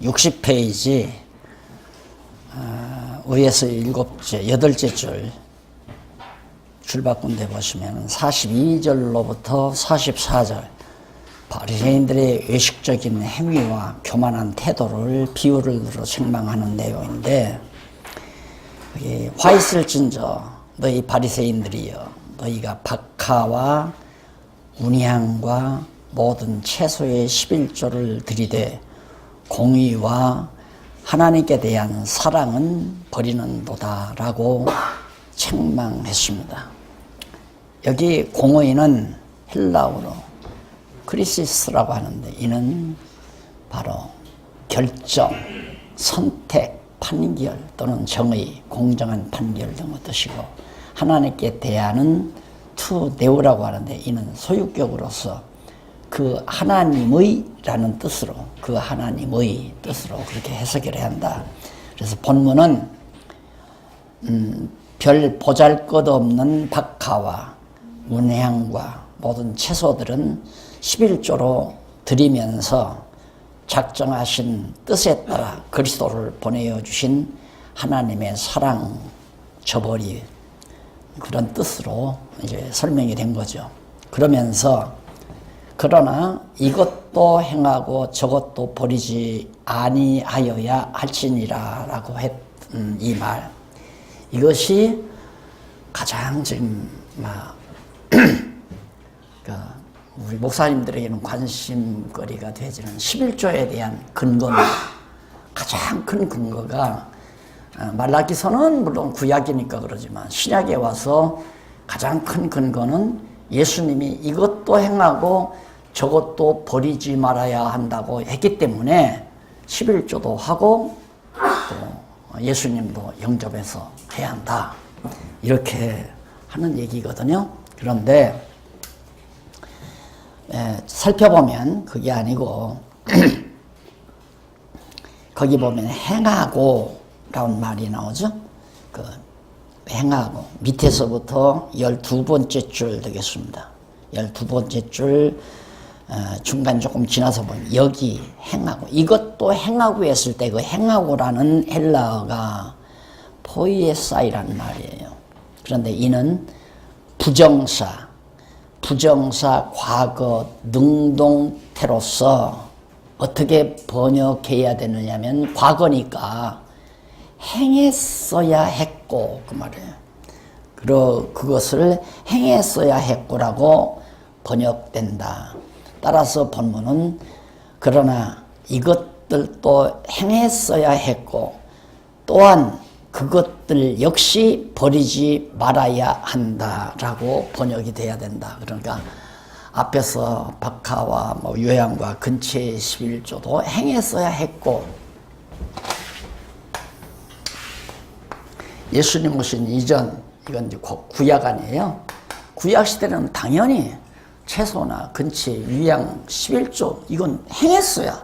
7460페이지 위에서 8째 줄 줄바꾼 데 보시면 42절로부터 44절 바리새인들의 외식적인 행위와 교만한 태도를 비유를 들어 책망하는 내용인데, 화 있을진저 너희 바리새인들이여 너희가 박하와 운향과 모든 채소의 11조를 들이되 공의와 하나님께 대한 사랑은 버리는도다 라고 책망했습니다. 여기 공의는 헬라어로 크리시스라고 하는데, 이는 바로 결정, 선택, 판결 또는 정의, 공정한 판결 등의 뜻이고, 하나님께 대하는 투네오라고 하는데, 이는 소유격으로서 그 하나님의 라는 뜻으로, 그 하나님의 뜻으로 그렇게 해석을 해야 한다. 그래서 본문은 별 보잘것없는 박하와 운향과 모든 채소들은 11조로 드리면서 작정하신 뜻에 따라 그리스도를 보내어 주신 하나님의 사랑 저버리, 그런 뜻으로 이제 설명이 된 거죠. 그러면서 그러나 이것도 행하고 저것도 버리지 아니하여야 할지니라 라고 했던 이 말, 이것이 가장 지금 우리 목사님들에게는 관심거리가 되지는 11조에 대한 근거입니다. 가장 큰 근거가 말라기서는 물론 구약이니까 그러지만 신약에 와서 가장 큰 근거는 예수님이 이것도 행하고 저것도 버리지 말아야 한다고 했기 때문에 11조도 하고 또 예수님도 영접해서 해야 한다, 이렇게 하는 얘기거든요. 그런데 살펴보면 그게 아니고 거기 보면 행하고 라는 말이 나오죠. 그 행하고 밑에서부터 12번째 줄 되겠습니다. 12번째 줄 중간 조금 지나서 보면 여기 행하고, 이것도 행하고 했을 때 그 행하고라는 헬라어가 포이에사이라는 말이에요. 그런데 이는 부정사 과거 능동태로서 어떻게 번역해야 되느냐면, 과거니까 행했어야 했고 그 말이에요. 그것을 행했어야 했고라고 번역된다. 따라서 본문은 그러나 이것들도 행했어야 했고 또한 그것들 역시 버리지 말아야 한다라고 번역이 돼야 된다. 그러니까 앞에서 박하와 요양과 근처의 11조도 행했어야 했고, 예수님 오신 이전, 이건 이제 구약 아니에요. 구약 시대는 당연히 채소나 근처의 유양 11조 이건 행했어야,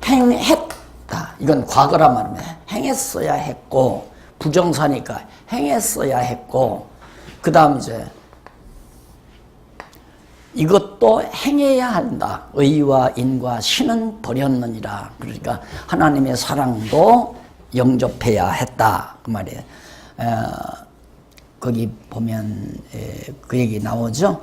행했다, 이건 과거란 말입니다. 행했어야 했고, 부정사니까 행했어야 했고, 그 다음 이제 이것도 행해야 한다. 의와 인과 신은 버렸느니라. 그러니까 하나님의 사랑도 영접해야 했다, 그 말이에요. 거기 보면 그 얘기 나오죠.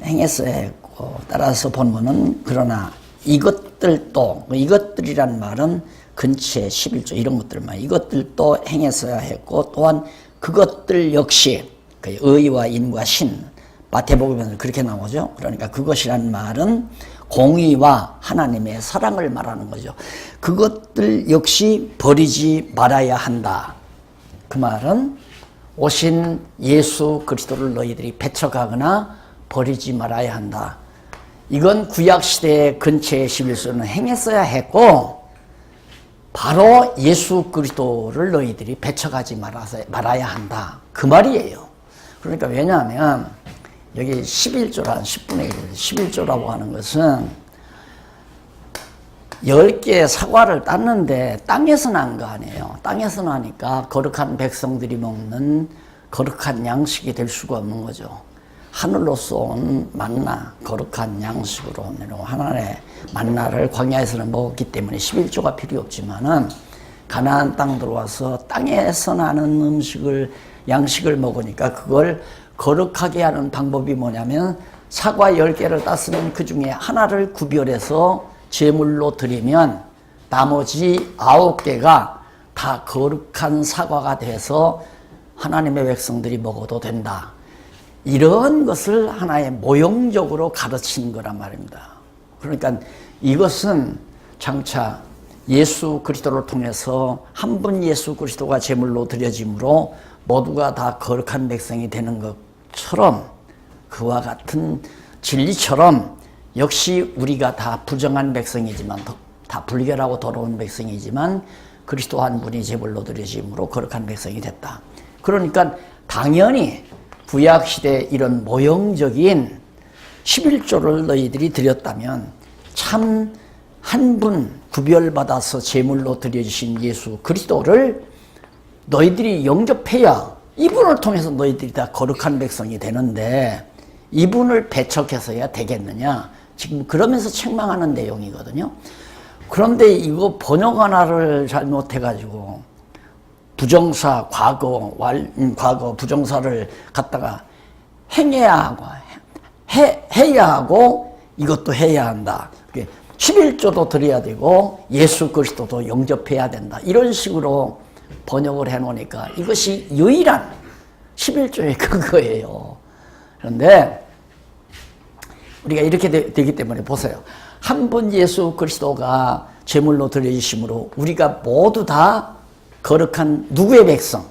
행했어야 했고, 따라서 본문은 그러나 이것들도, 이것들이란 말은 근처에 11조 이런 것들만, 이것들도 행했어야 했고 또한 그것들 역시 그 의와 인과 신, 마태복음에는 그렇게 나오죠. 그러니까 그것이란 말은 공의와 하나님의 사랑을 말하는 거죠. 그것들 역시 버리지 말아야 한다. 그 말은 오신 예수 그리스도를 너희들이 배척하거나 버리지 말아야 한다. 이건 구약시대의 근처의 11조는 행했어야 했고, 바로 예수 그리스도를 너희들이 배척하지 말아야 한다, 그 말이에요. 그러니까 왜냐하면 여기 11조란 10분의 1, 11조라고 하는 것은 10개의 사과를 땄는데 땅에서 난 거 아니에요. 땅에서 나니까 거룩한 백성들이 먹는 거룩한 양식이 될 수가 없는 거죠. 하늘로서 온 만나, 거룩한 양식으로 내려온 하나님의 만나를 광야에서는 먹었기 때문에 11조가 필요 없지만은 가나안 땅 들어와서 땅에서 나는 음식을, 양식을 먹으니까 그걸 거룩하게 하는 방법이 뭐냐면 사과 10개를 땄으면 그 중에 하나를 구별해서 제물로 드리면 나머지 9개가 다 거룩한 사과가 돼서 하나님의 백성들이 먹어도 된다. 이런 것을 하나의 모형적으로 가르친 거란 말입니다. 그러니까 이것은 장차 예수 그리스도를 통해서 한 분 예수 그리스도가 제물로 드려짐으로 모두가 다 거룩한 백성이 되는 것처럼, 그와 같은 진리처럼 역시 우리가 다 부정한 백성이지만, 다 불결하고 더러운 백성이지만 그리스도 한 분이 제물로 드려짐으로 거룩한 백성이 됐다. 그러니까 당연히 구약시대 이런 모형적인 11조를 너희들이 드렸다면 참 한 분 구별받아서 제물로 드려주신 예수 그리스도를 너희들이 영접해야 이분을 통해서 너희들이 다 거룩한 백성이 되는데 이분을 배척해서야 되겠느냐. 지금 그러면서 책망하는 내용이거든요. 그런데 이거 번역 하나를 잘못해가지고 부정사, 과거 부정사를 갖다가 행해야 하고, 해야 하고, 이것도 해야 한다. 11조도 드려야 되고, 예수 그리스도도 영접해야 된다. 이런 식으로 번역을 해놓으니까 이것이 유일한 11조의 근거예요. 그런데 우리가 이렇게 되기 때문에 보세요. 한 분 예수 그리스도가 제물로 드려주심으로 우리가 모두 다 거룩한 누구의 백성?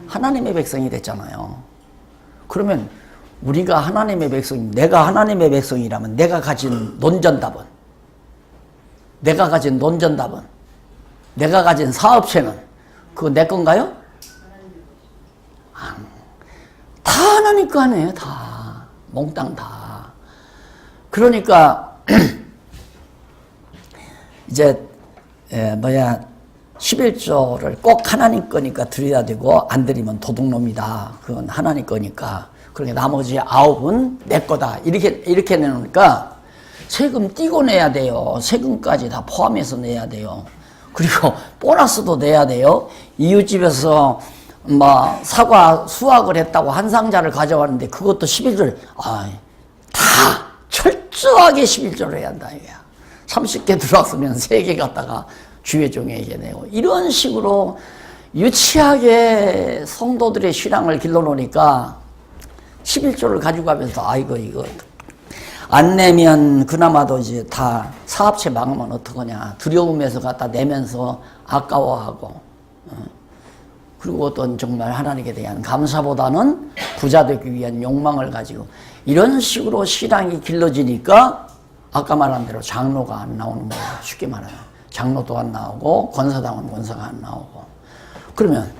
하나님의 백성이 됐잖아요. 그러면 우리가 하나님의 백성, 내가 하나님의 백성이라면 내가 가진 논전답은, 내가 가진 사업체는 그거 내 건가요? 다 하나님 거 아니에요. 다 몽땅 다. 그러니까 이제 11조를 꼭 하나님 거니까 드려야 되고 안 드리면 도둑놈이다. 그건 하나님 거니까. 그러니까 나머지 9은 내 거다. 이렇게 내놓으니까 세금 띄고 내야 돼요. 세금까지 다 포함해서 내야 돼요. 그리고 보너스도 내야 돼요. 이웃집에서 사과 수확을 했다고 한 상자를 가져왔는데 그것도 11조를 다 철저하게 11조를 해야 한다. 30개 들어왔으면 3개 갖다가 주의 종에게 내고, 이런 식으로 유치하게 성도들의 신앙을 길러놓으니까 11조를 가지고 가면서 이거 안 내면 그나마도 이제 다 사업체 망하면 어떡하냐, 두려움에서 갖다 내면서 아까워하고, 그리고 어떤 정말 하나님께 대한 감사보다는 부자 되기 위한 욕망을 가지고 이런 식으로 신앙이 길러지니까 아까 말한 대로 장로가 안 나오는 거예요. 쉽게 말하면 장로도 안 나오고 권사당은 권사가 안 나오고. 그러면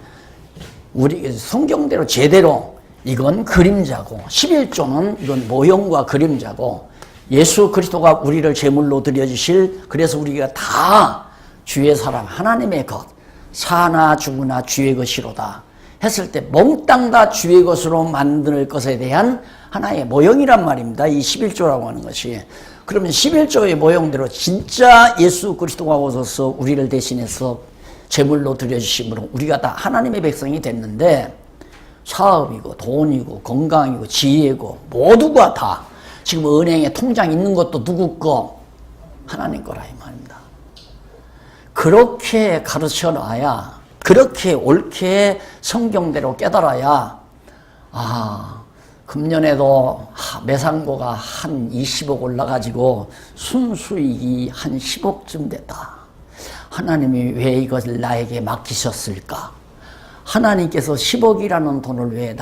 우리 성경대로 제대로 이건 그림자고, 11조는 이건 모형과 그림자고, 예수 그리스도가 우리를 제물로 드려주실, 그래서 우리가 다 주의 사랑 하나님의 것, 사나 죽으나 주의 것이로다 했을 때 몽땅 다 주의 것으로 만들 것에 대한 하나의 모형이란 말입니다. 이 11조라고 하는 것이. 그러면 11조의 모형대로 진짜 예수 그리스도가 오셔서 우리를 대신해서 제물로 드려주심으로 우리가 다 하나님의 백성이 됐는데, 사업이고 돈이고 건강이고 지혜고 모두가 다 지금 은행에 통장 있는 것도 누구 거? 하나님 거라 이 말입니다. 그렇게 가르쳐 놔야, 그렇게 옳게 성경대로 깨달아야, 금년에도 매상고가 한 20억 올라가지고 순수익이 한 10억쯤 됐다. 하나님이 왜 이것을 나에게 맡기셨을까? 하나님께서 10억이라는 돈을 왜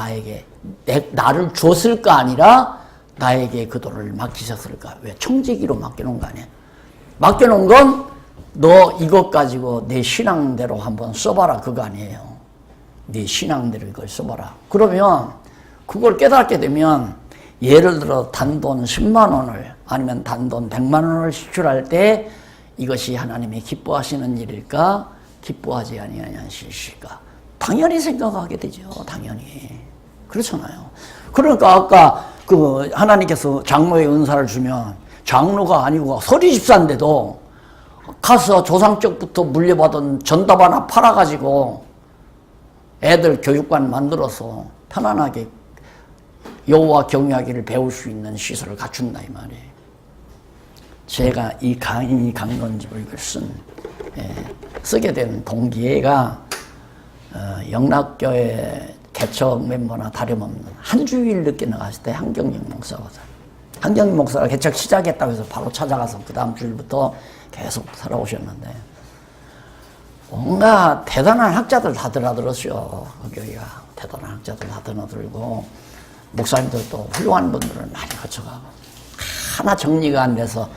나를 줬을까 아니라 나에게 그 돈을 맡기셨을까? 왜 청지기로 맡겨놓은 거 아니야? 맡겨놓은 건 너 이것 가지고 내 신앙대로 한번 써봐라 그거 아니에요. 네 신앙대로 이걸 써봐라. 그러면 그걸 깨닫게 되면, 예를 들어 단돈 10만 원을 아니면 단돈 100만 원을 지출할 때 이것이 하나님이 기뻐하시는 일일까? 기뻐하지 아니하는 일일까? 당연히 생각하게 되죠. 당연히. 그렇잖아요. 그러니까 아까 그 하나님께서 장로의 은사를 주면 장로가 아니고 서리 집사인데도 가서 조상적부터 물려받은 전답 하나 팔아가지고 애들 교육관 만들어서 편안하게 여호와 경외하기를 배울 수 있는 시설을 갖춘다 이 말이에요. 제가 이 강론집을 쓰게 된 동기가 영락교회 개척 멤버나 다름없는 한 주일 늦게 나갔을 때 한경영 목사거든. 한경영 목사가 개척 시작했다고 해서 바로 찾아가서 그 다음 주일부터 계속 살아오셨는데 뭔가 대단한 학자들 다 드나들었어요. 그 교회가 대단한 학자들 다 드나들고 목사님들도 훌륭한 분들을 많이 거쳐가고 하나 정리가 안 돼서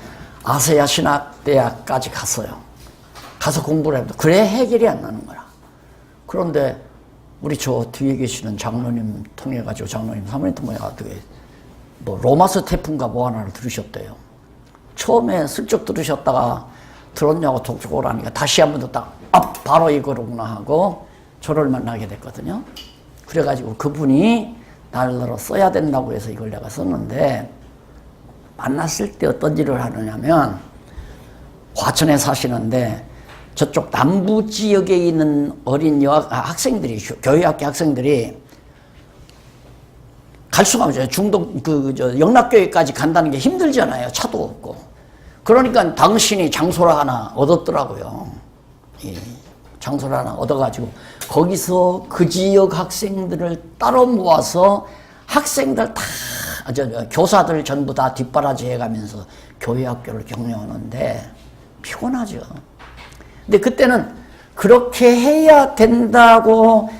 아세아 신학대학까지 갔어요. 가서 공부를 해도 그래 해결이 안 나는 거야. 그런데 우리 저 뒤에 계시는 장로님 통해가지고 장로님 사모님 통해가지고 뭐 로마서 태풍가 뭐 하나를 들으셨대요. 처음에 슬쩍 들으셨다가 들었냐고 독촉을 하니까 다시 한 번 더 딱 바로 이거로구나 하고 저를 만나게 됐거든요. 그래가지고 그분이 날로 써야 된다고 해서 이걸 내가 썼는데 만났을 때 어떤 일을 하느냐면 과천에 사시는데 저쪽 남부 지역에 있는 어린 학생들이 교회학교 학생들이 갈 수가 없어요. 중동 영락교회까지 간다는 게 힘들잖아요. 차도 없고. 그러니까 당신이 장소를 하나 얻었더라고요. 장소를 하나 얻어가지고 거기서 그 지역 학생들을 따로 모아서 학생들 다 교사들 전부 다 뒷바라지 해가면서 교회 학교를 경영하는데 피곤하죠. 근데 그때는 그렇게 해야 된다고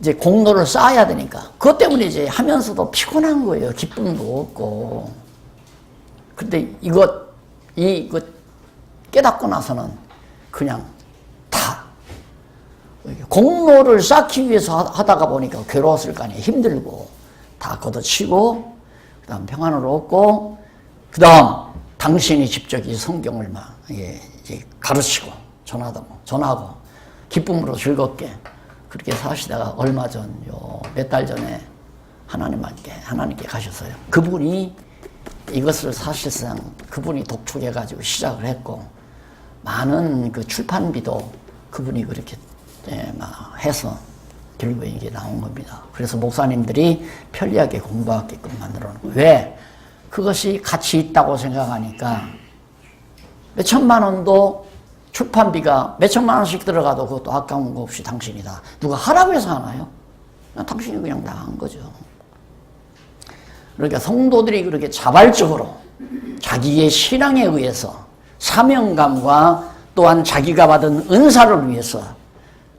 이제 공로를 쌓아야 되니까 그것 때문에 이제 하면서도 피곤한 거예요. 기쁨도 없고. 근데 이거 깨닫고 나서는 그냥 다 공로를 쌓기 위해서 하다가 보니까 괴로웠을 거 아니에요. 힘들고 다 걷어치고 그다음 평안을 얻고 그다음 당신이 직접 이 성경을 막 이제 가르치고 전하고 기쁨으로 즐겁게 그렇게 사시다가 얼마 전 몇 달 전에 하나님께 가셨어요. 그분이 이것을 사실상 그분이 독촉해가지고 시작을 했고 많은 그 출판비도 그분이 그렇게 막 해서 결국 이게 나온 겁니다. 그래서 목사님들이 편리하게 공부하게끔 만들어 놓은 거예요. 왜? 그것이 가치 있다고 생각하니까 몇 천만 원도 출판비가 몇 천만 원씩 들어가도 그것도 아까운 거 없이 당신이다. 누가 하라고 해서 하나요? 당신이 그냥 다 한 거죠. 그러니까 성도들이 그렇게 자발적으로 자기의 신앙에 의해서 사명감과 또한 자기가 받은 은사를 위해서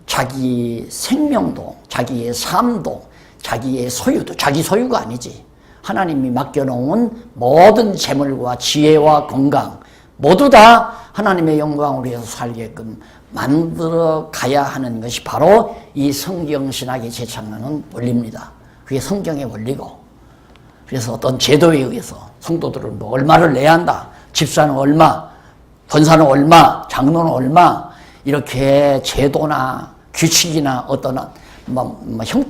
자기 생명도, 자기의 삶도, 자기의 소유도, 자기 소유가 아니지. 하나님이 맡겨놓은 모든 재물과 지혜와 건강 모두 다 하나님의 영광을 위해서 살게끔 만들어 가야 하는 것이 바로 이 성경신학이 제창하는 원리입니다. 그게 성경의 원리고. 그래서 어떤 제도에 의해서 성도들은 뭐 얼마를 내야 한다. 집사는 얼마, 권사는 얼마, 장로는 얼마 이렇게 제도나 규칙이나 어떤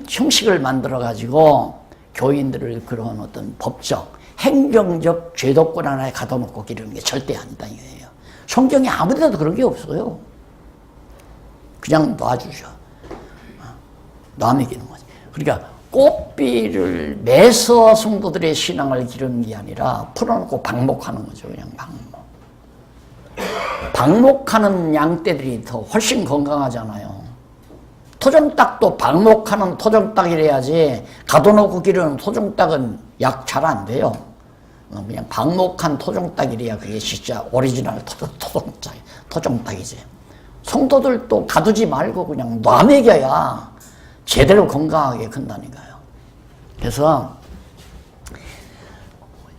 형식을 만들어 가지고 교인들을 그런 어떤 법적, 행정적 제도권 하나에 가둬놓고 기르는 게 절대 아니다 이거예요. 성경에 아무 데도 그런 게 없어요. 그냥 놔주죠. 놔먹이는 거지. 그러니까 꽃비를 매서 성도들의 신앙을 기르는 게 아니라 풀어놓고 방목하는 거죠. 그냥 방목. 방목하는 양떼들이 더 훨씬 건강하잖아요. 토종닭도 방목하는 토종닭이래야지 가둬놓고 기르는 토종닭은 약 잘 안 돼요. 그냥 방목한 토종닭이래야 그게 진짜 오리지널 토종닭이지. 성도들도 가두지 말고 그냥 놔먹여야 제대로 건강하게 큰다니까요. 그래서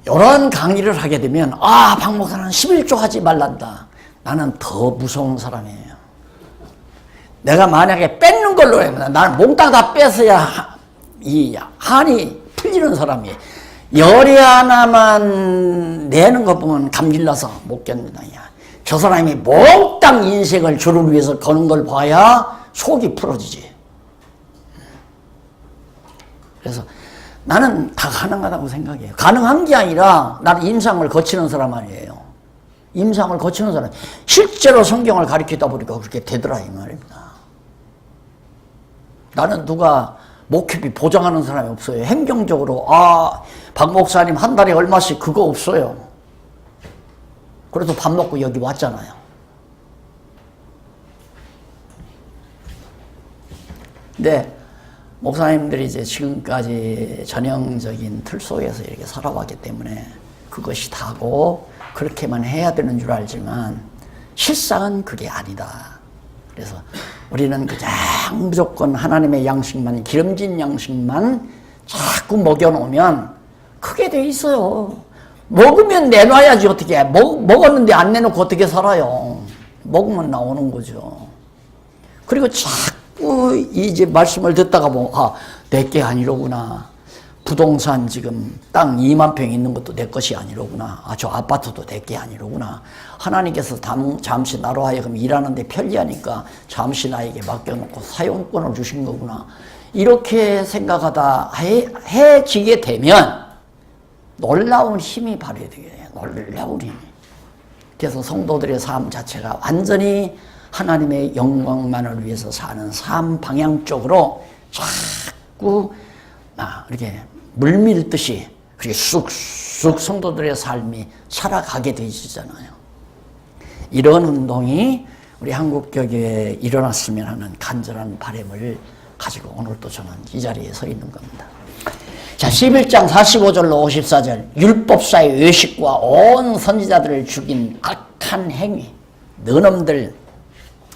이런 강의를 하게 되면 박목사는 11조 하지 말란다. 나는 더 무서운 사람이에요. 내가 만약에 뺏는 걸로 하면 나는 몽땅 다 뺏어야 이 한이 풀리는 사람이에요. 열이 하나만 내는 거 보면 감질나서 못 견딘다. 저 사람이 몽땅 인생을 주를 위해서 거는 걸 봐야 속이 풀어지지. 그래서 나는 다 가능하다고 생각해요. 가능한 게 아니라 나는 임상을 거치는 사람 아니에요. 임상을 거치는 사람. 실제로 성경을 가르치다 보니까 그렇게 되더라 이 말입니다. 나는 누가 목회비 보장하는 사람이 없어요. 행정적으로 박 목사님 한 달에 얼마씩 그거 없어요. 그래도 밥 먹고 여기 왔잖아요. 근데 목사님들이 이제 지금까지 전형적인 틀 속에서 이렇게 살아왔기 때문에 그것이 다고 그렇게만 해야 되는 줄 알지만 실상은 그게 아니다. 그래서 우리는 그냥 무조건 하나님의 양식만, 기름진 양식만 자꾸 먹여놓으면 크게 돼 있어요. 먹으면 내놔야지 어떻게 해. 먹었는데 안 내놓고 어떻게 살아요. 먹으면 나오는 거죠. 그리고 자꾸 이제 말씀을 듣다가 내게 아니로구나. 부동산 지금 땅 2만 평 있는 것도 내 것이 아니로구나. 저 아파트도 내 게 아니로구나. 하나님께서 잠시 나로 하여금 일하는데 편리하니까 잠시 나에게 맡겨놓고 사용권을 주신 거구나. 이렇게 생각하다 해지게 되면 놀라운 힘이 발휘되게 돼요. 놀라운 힘이. 그래서 성도들의 삶 자체가 완전히 하나님의 영광만을 위해서 사는 삶 방향 쪽으로 자꾸 이렇게 물밀듯이 그렇게 쑥쑥 성도들의 삶이 살아가게 되시잖아요. 이런 운동이 우리 한국교회에 일어났으면 하는 간절한 바람을 가지고 오늘도 저는 이 자리에 서 있는 겁니다. 자, 11장 45절로 54절. 율법사의 외식과 온 선지자들을 죽인 악한 행위. 너놈들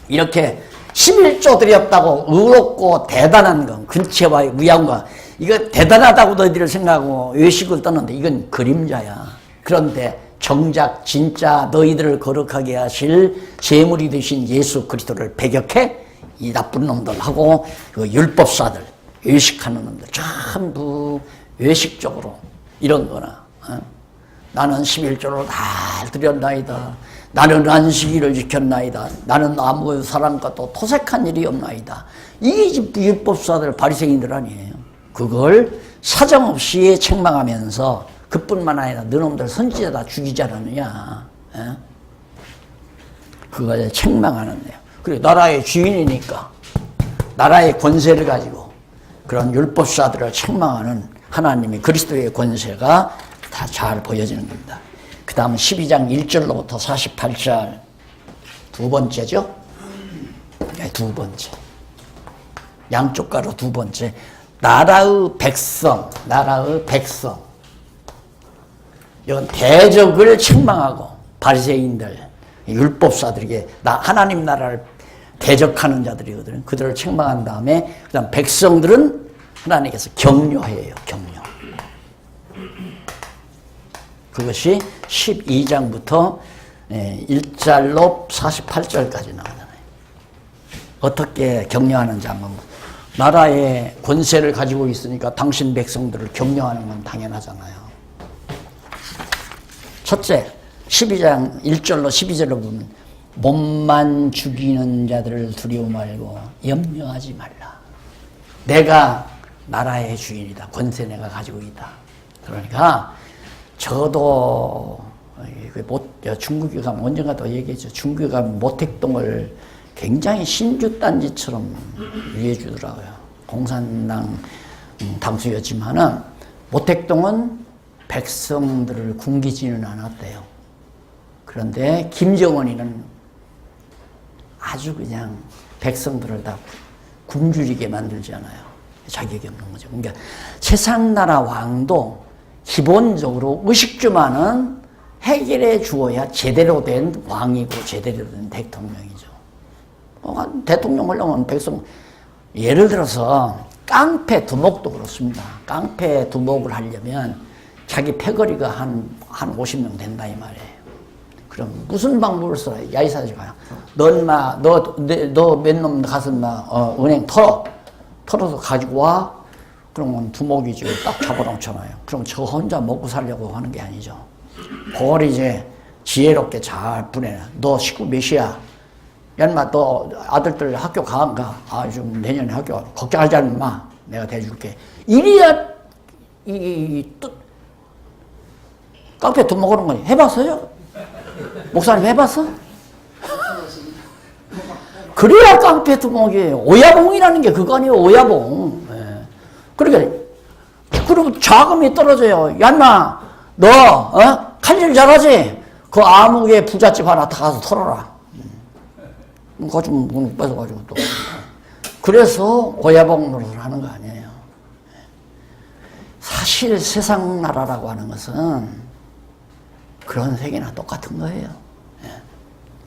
이렇게 11조 드렸다고 의롭고 대단한 건 근체와 무양과 이거 대단하다고 너희들 생각하고 외식을 떠는데 이건 그림자야. 그런데 정작 진짜 너희들을 거룩하게 하실 제물이 되신 예수 그리스도를 배격해 이 나쁜 놈들하고 그 율법사들 외식하는 놈들 전부 외식적으로 이런 거나 나는 11조를 다 드렸나이다. 나는 안식일을 지켰나이다. 나는 아무 사람과 또 토색한 일이 없나이다. 이게 율법사들 바리새인들 아니에요. 그걸 사정없이 책망하면서 그뿐만 아니라 너놈들 선지자 다 죽이지 않았느냐. 그걸 책망하는데요. 그리고 나라의 주인이니까 나라의 권세를 가지고 그런 율법사들을 책망하는 하나님의 그리스도의 권세가 다 잘 보여지는 겁니다. 그 다음 12장 1절로부터 48절 두 번째죠. 네, 두 번째. 양쪽 가로 두 번째. 나라의 백성. 이건 대적을 책망하고 바리새인들, 율법사들에게 하나님 나라를 대적하는 자들이거든요. 그들을 책망한 다음에 그다음 백성들은 하나님께서 격려해요. 격려. 그것이 12장부터 1절로 48절까지 나오잖아요. 어떻게 격려하는지 한번. 나라의 권세를 가지고 있으니까 당신 백성들을 격려하는 건 당연하잖아요. 첫째, 12장 1절로 12절로 보면 몸만 죽이는 자들을 두려워 말고 염려하지 말라. 내가 나라의 주인이다. 권세 내가 가지고 있다. 그러니까 저도 중국에 가면 언젠가 더 얘기했죠. 중국에 가면 모택동을 굉장히 신주단지처럼 위해주더라고요. 공산당 당수였지만은 모택동은 백성들을 굶기지는 않았대요. 그런데 김정은이는 아주 그냥 백성들을 다 굶주리게 만들잖아요. 자격이 없는 거죠. 그러니까 세상 나라 왕도 기본적으로 의식주만은 해결해 주어야 제대로 된 왕이고 제대로 된 대통령이죠. 대통령 하려면 백성, 예를 들어서 깡패 두목도 그렇습니다. 깡패 두목을 하려면 자기 패거리가 한 50명 된다 이 말이에요. 그럼 무슨 방법을 써요? 야, 이 사람아, 너 몇 놈 가서 은행 털어서 가지고 와. 그러면 두목이 지금 딱 잡아놓잖아요. 그럼 저 혼자 먹고 살려고 하는 게 아니죠. 그걸 이제 지혜롭게 잘 보내놔. 너 식구 몇이야? 야, 인마, 너 아들들 학교 가? 좀 내년에 학교 걱정하지 않마. 내가 대줄게. 이래야 깡패 두먹으는 거니 해봤어요? 목사님 해봤어? 그래야 깡패 두먹이에요. 오야봉이라는 게 그거 아니에요. 오야봉. 예. 그러니까 그리고 자금이 떨어져요. 야 인마 너 칼질 잘하지? 그 아무개 부잣집 하나 다 가서 털어라. 그거 좀 뺏어가지고 또. 그래서 오야봉 노릇을 하는 거 아니에요. 사실 세상 나라라고 하는 것은 그런 세계나 똑같은 거예요.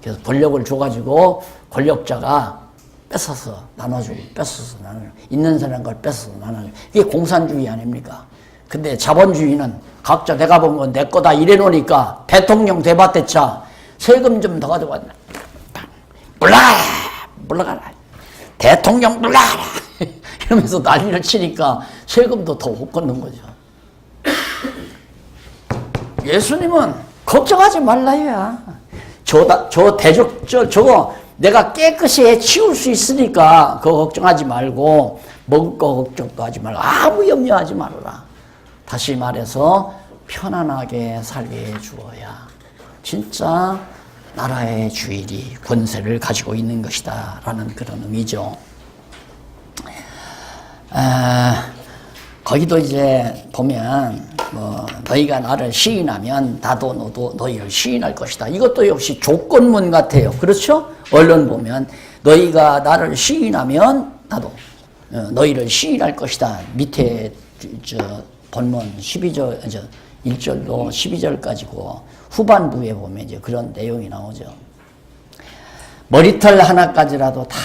그래서 권력을 줘가지고 권력자가 뺏어서 나눠주고 뺏어서 나눠주고 있는 사람 걸 뺏어서 나눠주고 이게 공산주의 아닙니까? 근데 자본주의는 각자 내가 본 건 내 거다 이래 놓으니까 대통령 돼봤댔자 세금 좀 더 가져와 물러가라 대통령 물러가라 이러면서 난리를 치니까 세금도 더 못 걷는 거죠. 예수님은 걱정하지 말라야. 저거 내가 깨끗이 해 치울 수 있으니까 그거 걱정하지 말고 먹을 거 걱정도 하지 말고 아무 염려하지 말아라. 다시 말해서 편안하게 살게 해 주어야 진짜 나라의 주인이 권세를 가지고 있는 것이다 라는 그런 의미죠. 거기도 이제 보면 너희가 나를 시인하면 나도 너도 너희를 시인할 것이다. 이것도 역시 조건문 같아요. 그렇죠? 언론 보면 너희가 나를 시인하면 나도 너희를 시인할 것이다. 밑에 본문 12절 1절로 12절까지고 후반부에 보면 이제 그런 내용이 나오죠. 머리털 하나까지라도 다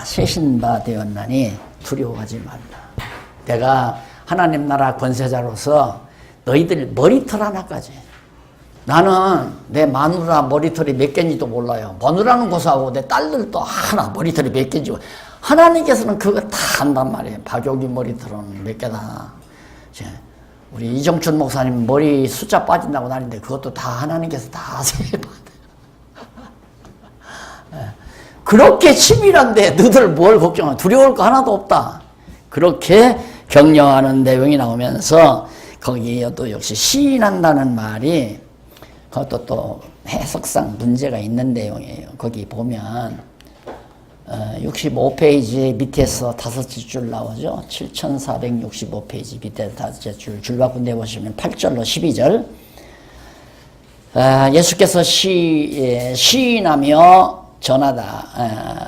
세신 바 되었나니 두려워하지 말라. 내가 하나님 나라 권세자로서 너희들 머리털 하나까지. 나는 내 마누라 머리털이 몇 개인지도 몰라요. 마누라는 고사하고 내 딸들도 하나 머리털이 몇 개인지. 하나님께서는 그거 다 한단 말이에요. 박용기 머리털은 몇 개다. 우리 이정춘 목사님 머리 숫자 빠진다고 나는데 그것도 다 하나님께서 다 세봐요. 그렇게 치밀한데 너희들 뭘 걱정하? 두려울 거 하나도 없다. 그렇게 격려하는 내용이 나오면서 거기에 또 역시 시인한다는 말이 그것도 또 해석상 문제가 있는 내용이에요. 거기 보면 65페이지 밑에서 5줄 나오죠. 7465페이지 밑에 5줄 줄바꾼데 보시면 8절로 12절 예수께서 시인하며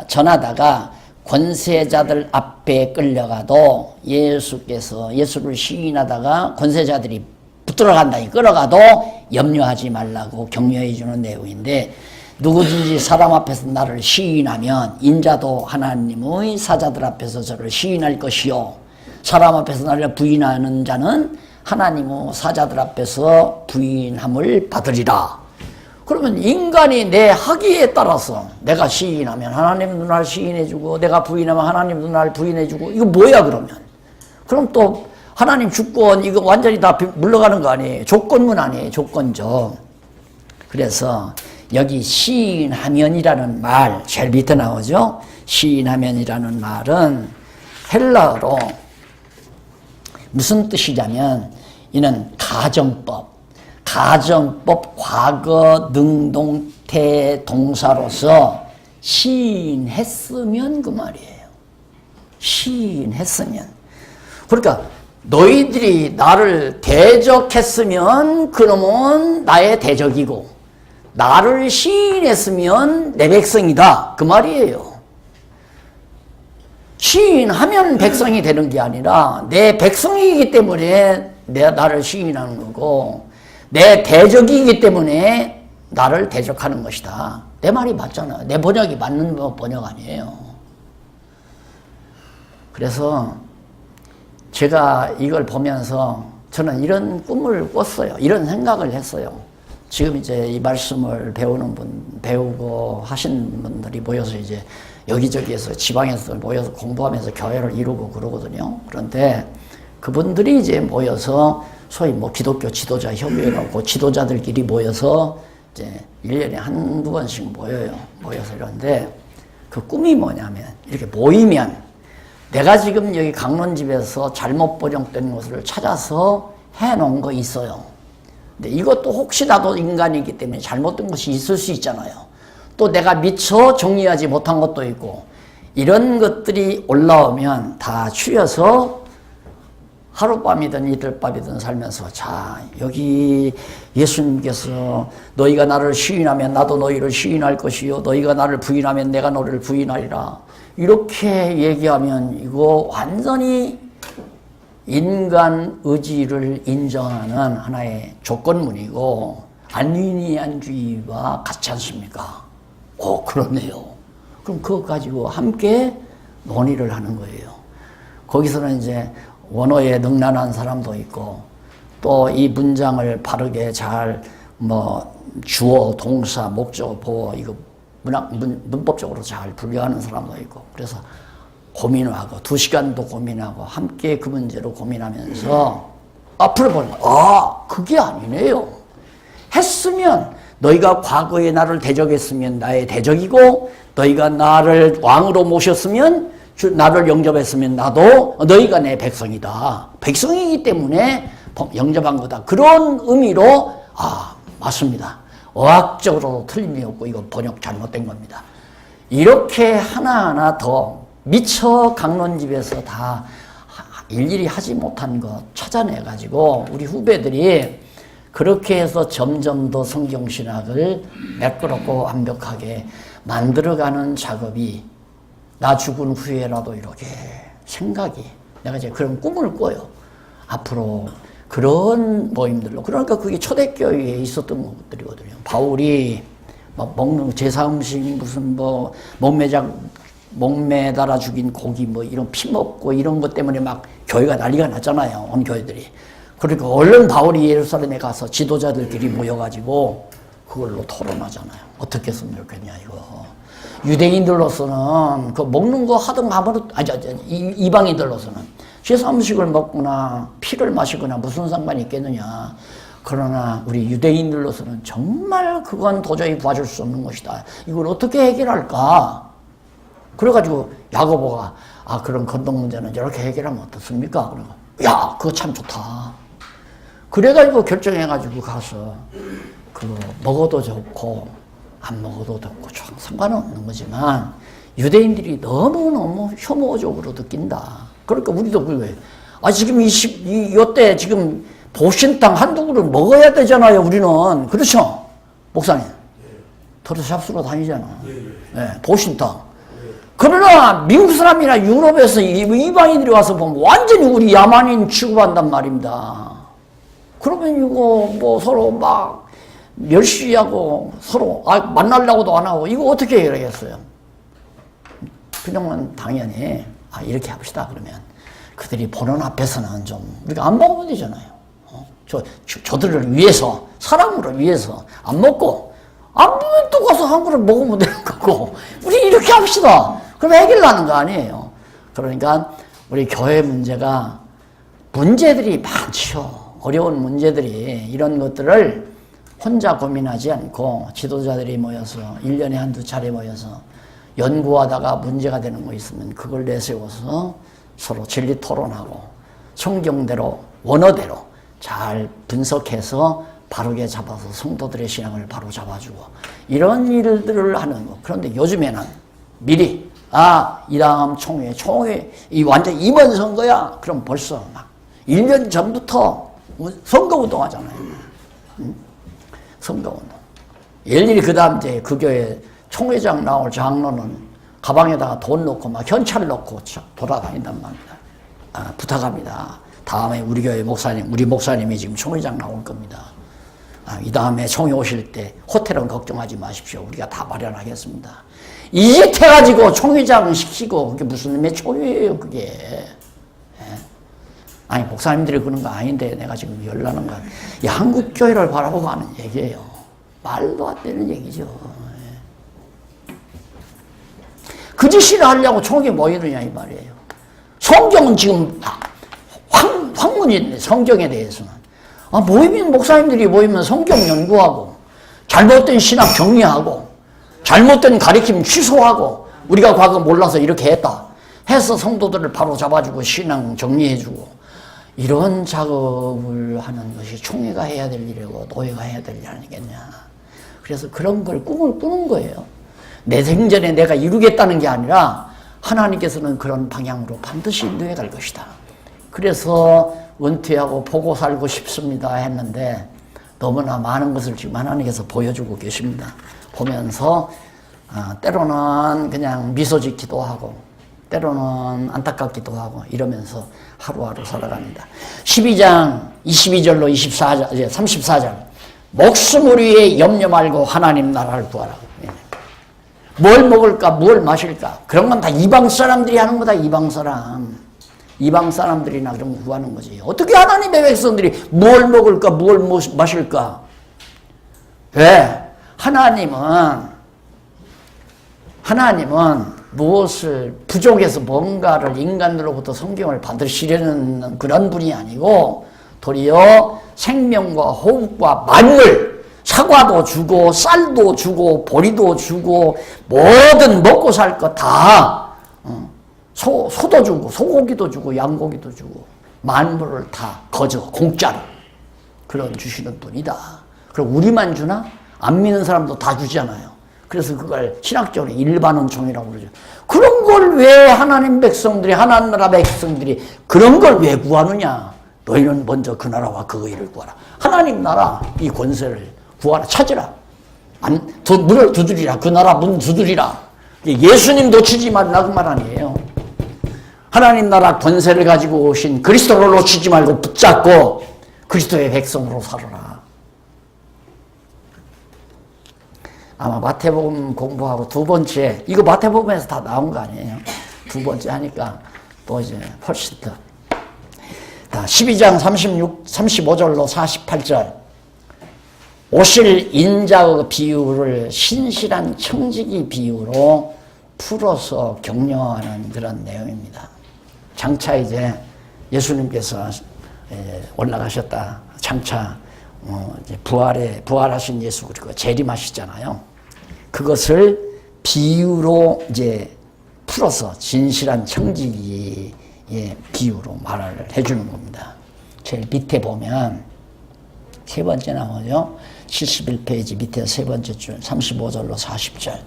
전하다가 권세자들 앞에 끌려가도 예수를 시인하다가 권세자들이 붙들어 간다니 끌어가도 염려하지 말라고 격려해 주는 내용인데 누구든지 사람 앞에서 나를 시인하면 인자도 하나님의 사자들 앞에서 저를 시인할 것이요 사람 앞에서 나를 부인하는 자는 하나님의 사자들 앞에서 부인함을 받으리라. 그러면 인간이 내 학위에 따라서 내가 시인하면 하나님도 날 시인해주고 내가 부인하면 하나님도 날 부인해주고 이거 뭐야 그러면? 그럼 또 하나님 주권 이거 완전히 다 물러가는 거 아니에요? 조건문 아니에요? 조건적. 그래서 여기 시인하면이라는 말 제일 밑에 나오죠? 시인하면이라는 말은 헬라어로 무슨 뜻이냐면 이는 가정법 과거 능동태 동사로서 시인했으면 그 말이에요. 시인했으면. 그러니까 너희들이 나를 대적했으면 그놈은 나의 대적이고 나를 시인했으면 내 백성이다 그 말이에요. 시인하면 백성이 되는 게 아니라 내 백성이기 때문에 나를 시인하는 거고 내 대적이기 때문에 나를 대적하는 것이다. 내 말이 맞잖아. 내 번역이 맞는 번역 아니에요. 그래서 제가 이걸 보면서 저는 이런 꿈을 꿨어요. 이런 생각을 했어요. 지금 이제 이 말씀을 배우고 하신 분들이 모여서 이제 여기저기에서 지방에서 모여서 공부하면서 교회를 이루고 그러거든요. 그런데 그분들이 이제 모여서 소위 뭐 기독교 지도자 협의회라고 지도자들끼리 모여서 이제 1년에 한두 번씩 모여서 이러는데 그 꿈이 뭐냐면 이렇게 모이면 내가 지금 여기 강론집에서 잘못 번역된 것을 찾아서 해놓은 거 있어요. 근데 이것도 혹시라도 인간이기 때문에 잘못된 것이 있을 수 있잖아요. 또 내가 미처 정리하지 못한 것도 있고, 이런 것들이 올라오면 다 추려서 하룻밤이든 이틀밤이든 살면서, 자, 여기 예수님께서 너희가 나를 시인하면 나도 너희를 시인할 것이요, 너희가 나를 부인하면 내가 너를 부인하리라, 이렇게 얘기하면 이거 완전히 인간 의지를 인정하는 하나의 조건문이고 안리니안주의와 같지 않습니까? 그렇네요. 그럼 그거 가지고 함께 논의를 하는 거예요. 거기서는 이제 원어에 능란한 사람도 있고, 또 이 문장을 바르게 잘 주어, 동사, 목적, 보어 이거 문법적으로 잘 분류하는 사람도 있고, 그래서 고민을 하고 2시간도 고민하고 함께 그 문제로 고민하면서 앞으로 보는 거예요. 그게 아니네요. 했으면 너희가 과거에 나를 대적했으면 나의 대적이고, 너희가 나를 왕으로 모셨으면 나를 영접했으면 나도 너희가 내 백성이다. 백성이기 때문에 영접한 거다. 그런 의미로 맞습니다. 어학적으로 틀림이 없고 이거 번역 잘못된 겁니다. 이렇게 하나하나 더 미처 강론집에서 다 일일이 하지 못한 것 찾아내가지고 우리 후배들이 그렇게 해서 점점 더 성경신학을 매끄럽고 완벽하게 만들어가는 작업이, 나 죽은 후에라도 이렇게 생각이, 내가 이제 그런 꿈을 꿔요. 앞으로 그런 모임들로. 그러니까 그게 초대교회에 있었던 것들이거든요. 바울이 막 먹는 제사음식, 무슨 목매달아 죽인 고기 이런 피 먹고 이런 것 때문에 막 교회가 난리가 났잖아요. 온 교회들이. 그러니까 얼른 바울이 예루살렘에 가서 지도자들끼리 모여가지고 그걸로 토론하잖아요. 어떻게 했으면 좋겠냐 이거. 유대인들로서는 그 먹는 거 하든 아무것도 이방인들로서는 제사 음식을 먹거나 피를 마시거나 무슨 상관이 있겠느냐. 그러나 우리 유대인들로서는 정말 그건 도저히 봐줄 수 없는 것이다. 이걸 어떻게 해결할까? 그래가지고 야고보가 그런 건동 문제는 이렇게 해결하면 어떻습니까? 그러고 야, 그거 참 좋다. 그래가지고 결정해가지고 가서 그거 먹어도 좋고 안 먹어도 좋고 상관은 없는 거지만 유대인들이 너무너무 혐오적으로 느낀다. 그러니까 우리도 그래. 지금 이때 지금 보신탕 한두 그릇 먹어야 되잖아요, 우리는. 그렇죠? 목사님. 토르샵스로 다니잖아. 네, 보신탕. 그러나 미국 사람이나 유럽에서 이방인들이 와서 보면 완전히 우리 야만인 취급한단 말입니다. 그러면 이거 서로 막 멸시하고 서로 만나려고도 안 하고 이거 어떻게 해결하겠어요? 그냥은 당연히 이렇게 합시다 그러면 그들이 보는 앞에서는 좀 우리가 안 먹으면 되잖아요. 저들을 위해서, 사람으로 위해서 안 먹고 안 먹으면 또 가서 한 그릇 먹으면 되는 거고 우리 이렇게 합시다. 그럼 해결나는 거 아니에요. 그러니까 우리 교회 문제가 문제들이 많죠. 어려운 문제들이. 이런 것들을 혼자 고민하지 않고 지도자들이 모여서 1년에 한두 차례 모여서 연구하다가 문제가 되는 거 있으면 그걸 내세워서 서로 진리 토론하고 성경대로 원어대로 잘 분석해서 바르게 잡아서 성도들의 신앙을 바로 잡아주고 이런 일들을 하는 거. 그런데 요즘에는 미리 이 다음 총회 완전 임원 선거야. 그럼 벌써 막 1년 전부터 선거운동 하잖아요. 선거운동. 일일이 그 다음 이제 그 교회 총회장 나올 장로는 가방에다가 돈 넣고 막 현찰 넣고 돌아다닌단 말입니다. 부탁합니다. 다음에 우리 교회 우리 목사님이 지금 총회장 나올 겁니다. 이 다음에 총회 오실 때 호텔은 걱정하지 마십시오. 우리가 다 마련하겠습니다. 이직해가지고 총회장 시키고 그게 무슨 놈의 총회예요 그게. 목사님들이 그런 거 아닌데 내가 지금 열나는 건 한국 교회를 바라보고 하는 얘기예요. 말도 안 되는 얘기죠. 그 짓을 하려고 총회 모이느냐 이 말이에요. 성경은 지금 황문인데 성경에 대해서는 모이면 목사님들이 모이면 성경 연구하고 잘못된 신학 정리하고 잘못된 가르침 취소하고 우리가 과거 몰라서 이렇게 했다. 해서 성도들을 바로 잡아주고 신앙 정리해주고 이런 작업을 하는 것이 총회가 해야 될 일이고 노예가 해야 될 일 아니겠냐. 그래서 그런 걸 꿈을 꾸는 거예요. 내 생전에 내가 이루겠다는 게 아니라 하나님께서는 그런 방향으로 반드시 인도해 갈 것이다. 그래서 은퇴하고 보고 살고 싶습니다 했는데 너무나 많은 것을 지금 하나님께서 보여주고 계십니다. 보면서 때로는 그냥 미소 짓기도 하고 때로는 안타깝기도 하고 이러면서 하루하루 살아갑니다. 12장 22절로 24절, 34절 목숨을 위해 염려 말고 하나님 나라를 구하라. 뭘 먹을까 뭘 마실까 그런 건 다 이방 사람들이 하는 거다. 이방 사람들이나 그런 거 구하는 거지. 어떻게 하나님의 백성들이 뭘 먹을까 뭘 마실까. 왜? 하나님은 무엇을 부족해서 뭔가를 인간으로부터 성경을 받으시려는 그런 분이 아니고 도리어 생명과 호흡과 만물 사과도 주고 쌀도 주고 보리도 주고 뭐든 먹고 살 것 다 소도 주고 소고기도 주고 양고기도 주고 만물을 다 거저 공짜로 그런 주시는 분이다. 그럼 우리만 주나? 안 믿는 사람도 다 주잖아요. 그래서 그걸 신학적으로 일반원총이라고 그러죠. 그런 걸 왜 하나님 백성들이 하나님 나라 백성들이 그런 걸 왜 구하느냐. 너희는 먼저 그 나라와 그 의를 구하라. 하나님 나라 이 권세를 구하라. 찾으라. 문을 두드리라. 그 나라 문 두드리라. 예수님 놓치지 말라 그 말 아니에요. 하나님 나라 권세를 가지고 오신 그리스도를 놓치지 말고 붙잡고 그리스도의 백성으로 살아라. 아마 마태복음 공부하고 두 번째, 이거 마태복음에서 다 나온 거 아니에요? 두 번째 하니까 또 이제 훨씬 더. 12장 35절로 48절. 오실 인자의 비유를 신실한 청지기 비유로 풀어서 격려하는 그런 내용입니다. 장차 이제 예수님께서 올라가셨다. 장차 이제 부활하신 예수 그리고 재림하시잖아요. 그것을 비유로 이제 풀어서 진실한 청지기의 비유로 말을 해주는 겁니다. 제일 밑에 보면 세 번째 나오죠. 71페이지 밑에 세 번째 줄 35절로 40절.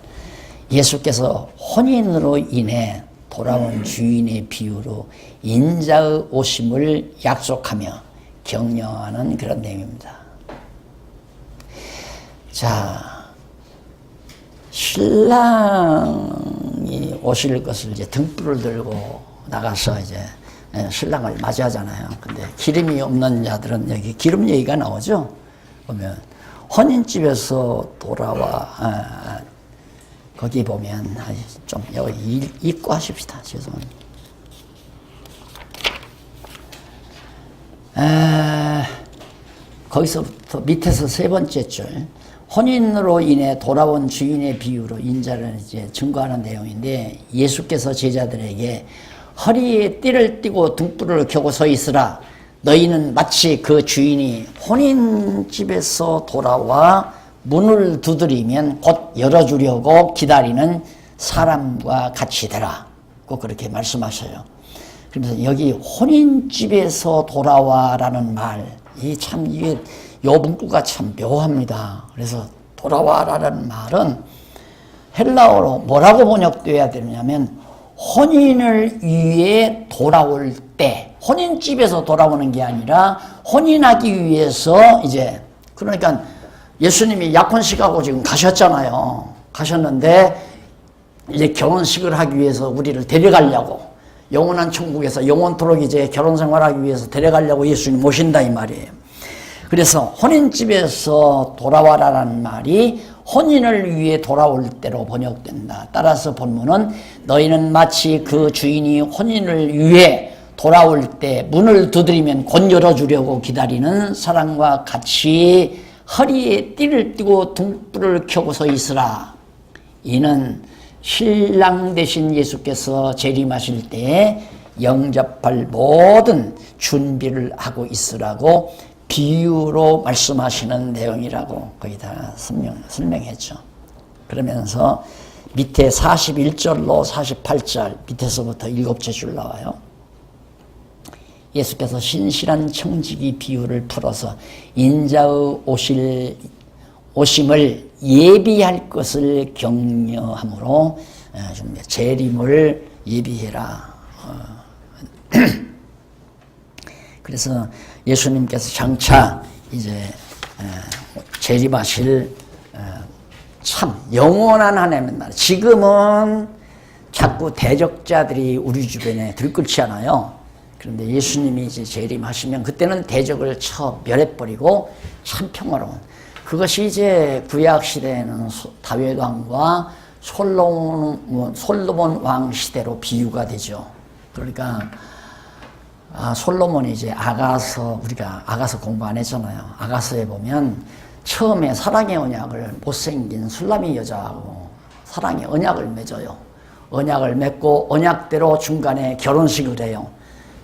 예수께서 혼인으로 인해 돌아온 주인의 비유로 인자의 오심을 약속하며 격려하는 그런 내용입니다. 자, 신랑이 오실 것을 이제 등불을 들고 나가서 이제 신랑을 맞이하잖아요. 근데 기름이 없는 자들은 여기 기름 얘기가 나오죠. 보면 혼인집에서 돌아와 거기 보면 좀 여기 읽고 하십시다. 죄송합니다. 거기서부터 밑에서 세 번째 줄 혼인으로 인해 돌아온 주인의 비유로 인자를 이제 증거하는 내용인데 예수께서 제자들에게 허리에 띠를 띠고 등불을 켜고 서 있으라. 너희는 마치 그 주인이 혼인집에서 돌아와 문을 두드리면 곧 열어주려고 기다리는 사람과 같이 되라. 꼭 그렇게 말씀하셔요. 그래서 여기 혼인집에서 돌아와라는 말이 참 이게 요 문구가 참 묘합니다. 그래서 돌아와라는 말은 헬라어로 뭐라고 번역되어야 되냐면 혼인을 위해 돌아올 때, 혼인집에서 돌아오는 게 아니라 혼인하기 위해서 이제 그러니까 예수님이 약혼식하고 지금 가셨잖아요. 가셨는데 이제 결혼식을 하기 위해서 우리를 데려가려고 영원한 천국에서 영원토록 이제 결혼 생활하기 위해서 데려가려고 예수님 오신다 이 말이에요. 그래서 혼인집에서 돌아와라라는 말이 혼인을 위해 돌아올 때로 번역된다. 따라서 본문은 너희는 마치 그 주인이 혼인을 위해 돌아올 때 문을 두드리면 곧 열어주려고 기다리는 사람과 같이 허리에 띠를 띠고 등불을 켜고 서 있으라. 이는 신랑 되신 예수께서 재림하실 때에 영접할 모든 준비를 하고 있으라고 비유로 말씀하시는 내용이라고 거의 다 설명했죠. 그러면서 밑에 41절로 48절 밑에서부터 7째 줄 나와요. 예수께서 신실한 청지기 비유를 풀어서 인자의 오심을 예비할 것을 격려하므로 재림을 예비해라. 그래서 예수님께서 장차 이제 재림하실 참 영원한 하나님의 나라. 지금은 자꾸 대적자들이 우리 주변에 들끓지 않아요. 그런데 예수님이 이제 재림하시면 그때는 대적을 쳐 멸해버리고 참 평화로운, 그것이 이제 구약 시대에는 다윗 왕과 솔로몬 왕 시대로 비유가 되죠. 그러니까 솔로몬이 이제 우리가 아가서 공부 안 했잖아요. 아가서에 보면 처음에 사랑의 언약을 못생긴 술람이 여자하고 사랑의 언약을 맺어요. 언약을 맺고 언약대로 중간에 결혼식을 해요.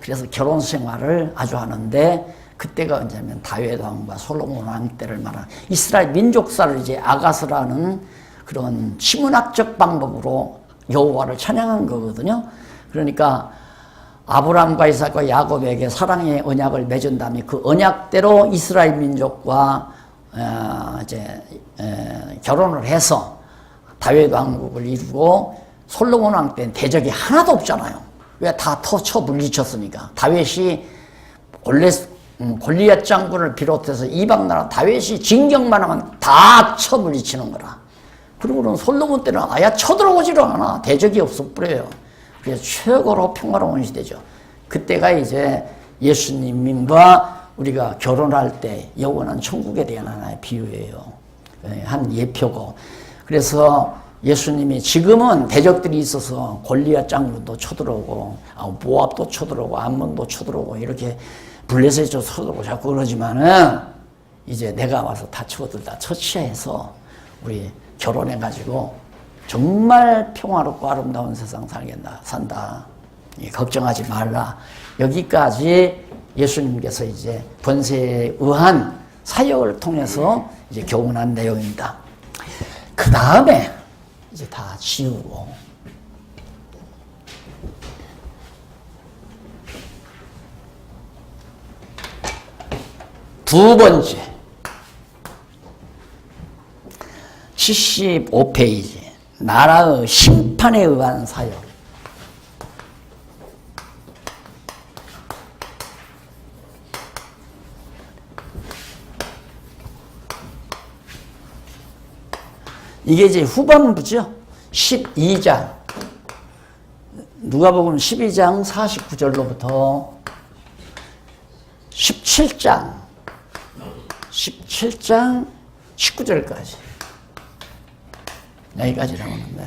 그래서 결혼 생활을 아주 하는데, 그때가 언제냐면 다윗 왕과 솔로몬 왕 때를 말하는 이스라엘 민족사를 이제 아가서라는 그런 시문학적 방법으로 여호와를 찬양한 거거든요. 그러니까 아브라함과 이삭과 야곱에게 사랑의 언약을 맺은 다음에 그 언약대로 이스라엘 민족과 결혼을 해서 다윗 왕국을 이루고, 솔로몬 왕 때는 대적이 하나도 없잖아요. 왜? 다 쳐 물리쳤으니까. 다윗이 골리앗 장군을 비롯해서 이방 나라 다윗이 진격만 하면 다 쳐 물리치는 거라. 그리고는 솔로몬 때는 아예 쳐들어오지를 않아. 대적이 없어 뿌려요. 그래서 최고로 평화로운 시대죠. 그때가 이제 예수님과 우리가 결혼할 때 영원한 천국에 대한 하나의 비유예요. 한 예표고. 그래서 예수님이 지금은 대적들이 있어서 골리앗 장군도 쳐들어오고 모압도 쳐들어오고 암몬도 쳐들어오고 이렇게 블레셋도 쳐들어오고 자꾸 그러지만은 이제 내가 와서 다 쳐들다 처치해서 우리 결혼해가지고 정말 평화롭고 아름다운 세상 산다. 걱정하지 말라. 여기까지 예수님께서 이제 권세에 의한 사역을 통해서 이제 교훈한 내용입니다. 그 다음에 이제 다 지우고 두 번째 75페이지 나라의 심판에 의한 사역. 이게 이제 후반부죠. 12장. 누가복음 12장 49절로부터 17장 19절까지. 여기까지 나오는데.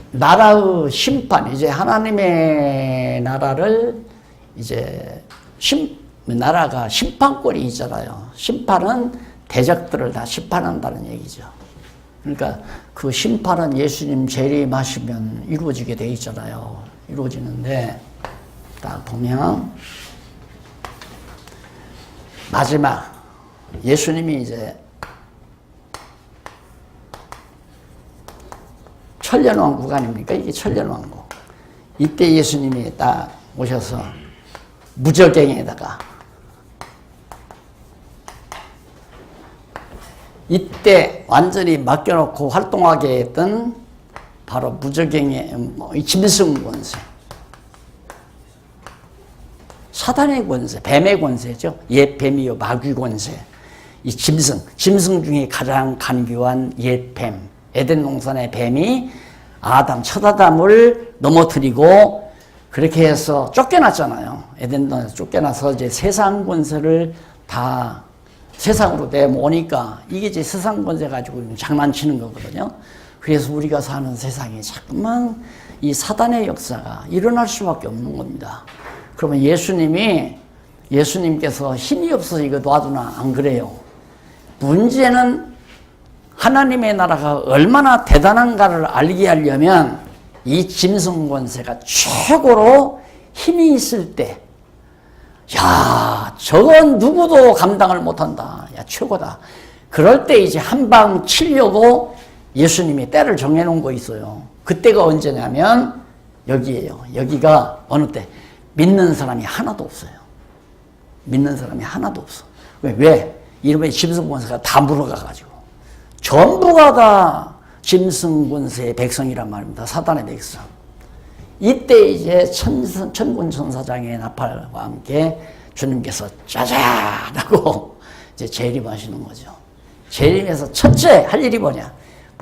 나라의 심판, 이제 하나님의 나라를 이제 나라가 심판권이 있잖아요. 심판은 대적들을 다 심판한다는 얘기죠. 그러니까 그 심판은 예수님 재림하시면 이루어지게 돼 있잖아요. 이루어지는데 딱 보면 마지막 예수님이 이제 천년왕국 아닙니까? 이게 천년왕국. 이때 예수님이 딱 오셔서 무저갱에다가 이때 완전히 맡겨놓고 활동하게 했던 바로 무저갱의 짐승 권세, 사단의 권세, 뱀의 권세죠. 옛 뱀이요 마귀 권세. 이 짐승 중에 가장 간교한 옛 뱀, 에덴 동산의 뱀이 첫 아담을 넘어뜨리고 그렇게 해서 쫓겨났잖아요. 에덴 동산에서 쫓겨나서 이제 세상 권세를 다 세상으로 내모으니까 이게 이제 세상 권세 가지고 장난치는 거거든요. 그래서 우리가 사는 세상에 자꾸만 이 사단의 역사가 일어날 수밖에 없는 겁니다. 그러면 예수님께서 힘이 없어서 이거 놔두나 안 그래요. 문제는 하나님의 나라가 얼마나 대단한가를 알게 하려면 이 짐승 권세가 최고로 힘이 있을 때, 야, 저건 누구도 감당을 못한다. 야, 최고다. 그럴 때 이제 한 방 치려고 예수님이 때를 정해놓은 거 있어요. 그때가 언제냐면 여기에요. 여기가 어느 때? 믿는 사람이 하나도 없어요. 믿는 사람이 하나도 없어. 왜? 이름에 짐승 권세가 다 물어가가지고 전부가 다 짐승 권세의 백성이란 말입니다. 사단의 백성. 이때 이제 천군 천사장의 나팔과 함께 주님께서 짜잔 하고 이제 재림하시는 거죠. 재림해서 첫째 할 일이 뭐냐?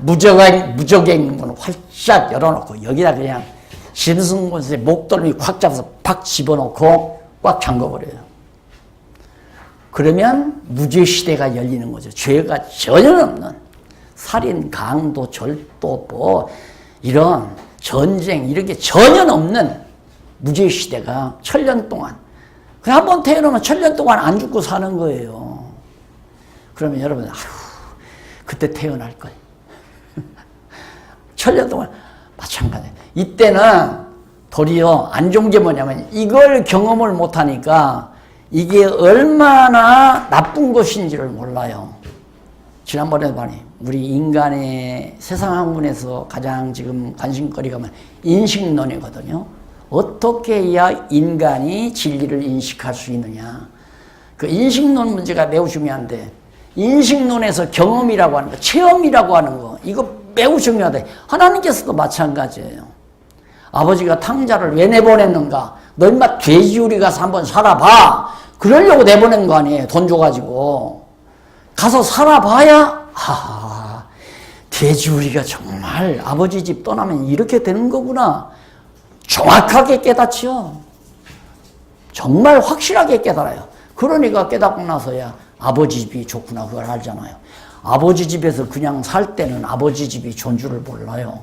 무적행 문을 활짝 열어놓고 여기다 그냥 짐승 권세 목덜미 콱 잡아서 팍 집어넣고 꽉 잠궈버려요. 그러면 무죄 시대가 열리는 거죠. 죄가 전혀 없는 살인, 강도, 절도, 뭐 이런 전쟁 이런 게 전혀 없는 무죄 시대가 1000년 동안. 그 한 번 태어나면 1000년 동안 안 죽고 사는 거예요. 그러면 여러분, 아휴, 그때 태어날 걸. 1000년 동안 마찬가지. 이때는 도리어 안 좋은 게 뭐냐면 이걸 경험을 못하니까 이게 얼마나 나쁜 것인지를 몰라요. 지난번에도 말해 우리 인간의 세상 학문에서 가장 지금 관심거리가 인식론이거든요. 어떻게 해야 인간이 진리를 인식할 수 있느냐. 그 인식론 문제가 매우 중요한데 인식론에서 경험이라고 하는 거, 체험이라고 하는 거 이거 매우 중요하다. 하나님께서도 마찬가지예요. 아버지가 탕자를 왜 내보냈는가? 너 인마 돼지우리 가서 한번 살아봐. 그러려고 내보낸 거 아니에요. 돈 줘가지고. 가서 살아봐야 돼지우리가 정말 아버지 집 떠나면 이렇게 되는 거구나. 정확하게 깨닫지요. 정말 확실하게 깨달아요. 그러니까 깨닫고 나서야 아버지 집이 좋구나 그걸 알잖아요. 아버지 집에서 그냥 살 때는 아버지 집이 좋은 줄을 몰라요.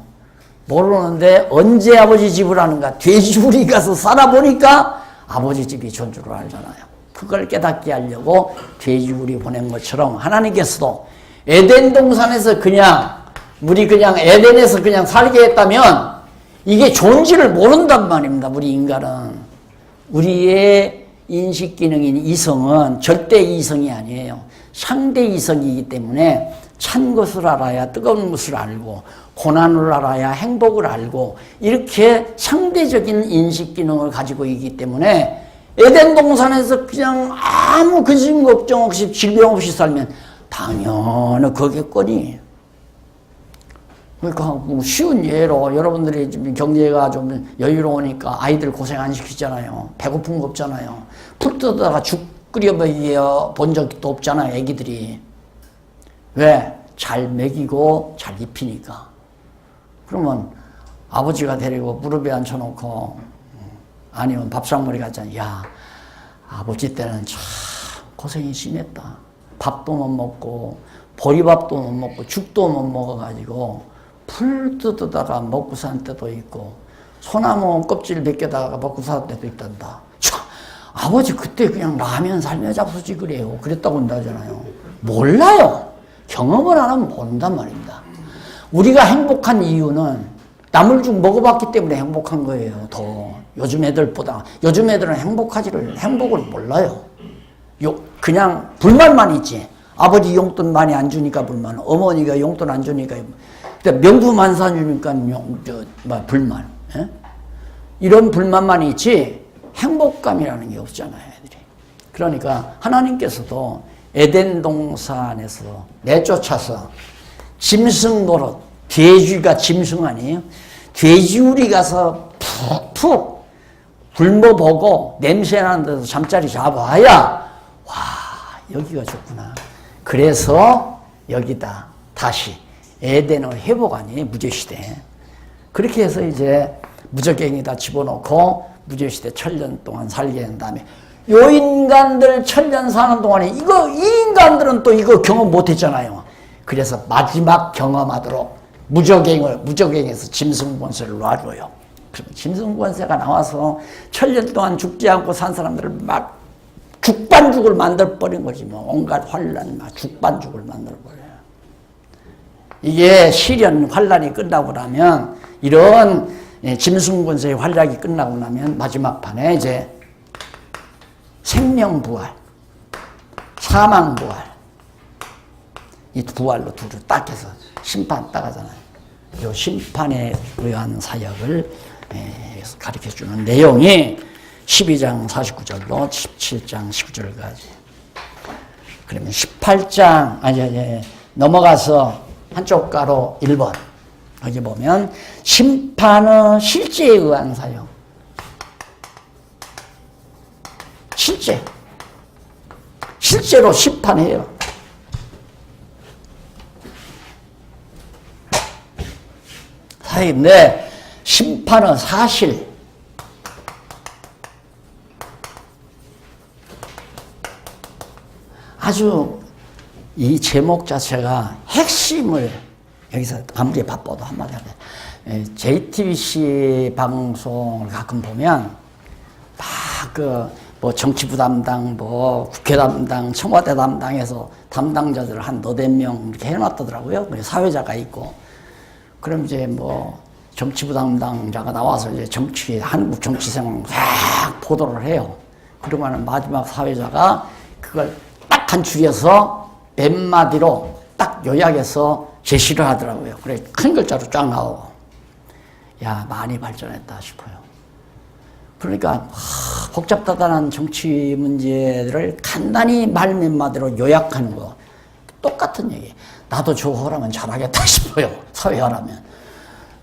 모르는데 언제 아버지 집을 아는가? 돼지우리 가서 살아보니까 아버지 집이 좋은 줄을 알잖아요. 그걸 깨닫게 하려고 돼지우리 보낸 것처럼 하나님께서도 에덴 동산에서 우리 그냥 에덴에서 그냥 살게 했다면 이게 좋은지를 모른단 말입니다. 우리 인간은. 우리의 인식 기능인 이성은 절대 이성이 아니에요. 상대 이성이기 때문에 찬 것을 알아야 뜨거운 것을 알고 고난을 알아야 행복을 알고 이렇게 상대적인 인식 기능을 가지고 있기 때문에 에덴 동산에서 그냥 아무 근심 걱정 없이 질병 없이 살면 당연히 거겠거니. 그러니까 쉬운 예로 여러분들이 좀 경제가 좀 여유로우니까 아이들 고생 안 시키잖아요. 배고픈 거 없잖아요. 풀 뜯다가 죽 끓여 먹여 본 적도 없잖아요. 애기들이. 왜? 잘 먹이고 잘 입히니까. 그러면 아버지가 데리고 무릎에 앉혀놓고 아니면 밥상머리 갔잖아. 야, 아버지 때는 참 고생이 심했다. 밥도 못 먹고 보리밥도 못 먹고 죽도 못 먹어가지고 풀 뜯다가 먹고 산 때도 있고 소나무 껍질 벗겨다가 먹고 산 때도 있단다. 참, 아버지 그때 그냥 라면 살며 잡수지 그래요. 그랬다고 한다잖아요. 몰라요. 경험을 안 하면 모른단 말입니다. 우리가 행복한 이유는 나물 죽 먹어봤기 때문에 행복한 거예요. 더 요즘 애들보다. 요즘 애들은 행복을 몰라요. 그냥 불만만 있지. 아버지 용돈 많이 안 주니까 불만, 어머니가 용돈 안 주니까 명품 안 사주니까 불만. 예? 이런 불만만 있지 행복감이라는 게 없잖아요. 애들이. 그러니까 하나님께서도 에덴 동산에서 내쫓아서 짐승 노릇, 돼지가 짐승 아니에요? 돼지우리 가서 푹푹 굶어보고 냄새나는 데서 잠자리 잡아야 와 여기가 좋구나. 그래서 여기다 다시 에덴을 회복 아니에요? 무죄시대. 그렇게 해서 이제 무적행에다 집어넣고 무죄시대 1000년 동안 살게 한 다음에 요 인간들 1000년 사는 동안에 이 인간들은 또 이거 경험 못했잖아요. 그래서 마지막 경험하도록 무적행에서 짐승 권세를 놔줘요. 그럼 짐승 권세가 나와서 1000년 동안 죽지 않고 산 사람들을 막 죽반죽을 만들어버린 거지. 온갖 환란, 막 죽반죽을 만들어버려요. 이게 시련 환란이 끝나고 나면 이런 짐승 권세의 활약이 끝나고 나면 마지막 판에 이제 생명부활, 사망부활, 이 부활로 둘을 딱 해서 심판 딱 하잖아요. 이 심판에 의한 사역을 가르쳐주는 내용이 12장 49절로 17장 19절까지. 그러면 18장, 넘어가서 한쪽 가로 1번. 여기 보면, 심판은 실제에 의한 사역. 실제로 심판해요. 사역인데, 심판은 사실. 아주 이 제목 자체가 핵심을 여기서 아무리 바빠도 한마디 하면 JTBC 방송을 가끔 보면 막 뭐 정치부 담당, 뭐 국회 담당, 청와대 담당해서 담당자들을 한 너댓 명 이렇게 해놨더라고요. 사회자가 있고. 그럼 이제 뭐 정치부 담당자가 나와서 이제 한국 정치 상황 싹 보도를 해요. 그러면 마지막 사회자가 그걸 딱 간추려서 몇 마디로 딱 요약해서 제시를 하더라고요. 그래 큰 글자로 쫙 나오고. 야, 많이 발전했다 싶어요. 그러니까 복잡다단한 정치 문제들을 간단히 말 몇 마디로 요약하는 거 똑같은 얘기. 나도 저거 하라면 잘하겠다 싶어요. 사회하라면.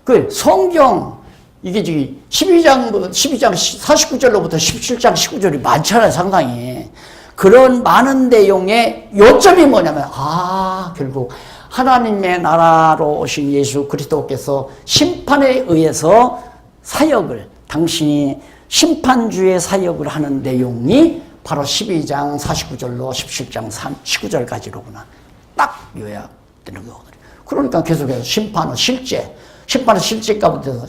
그 성경 이게 지금 12장 49절로부터 17장 19절이 많잖아요. 상당히. 그런 많은 내용의 요점이 뭐냐면 결국 하나님의 나라로 오신 예수 그리스도께서 심판에 의해서 사역을 당신이 심판주의 사역을 하는 내용이 바로 12장 49절로 17장 19절까지로구나. 딱 요약되는 거거든요. 그러니까 계속해서 심판은 실제 가운데서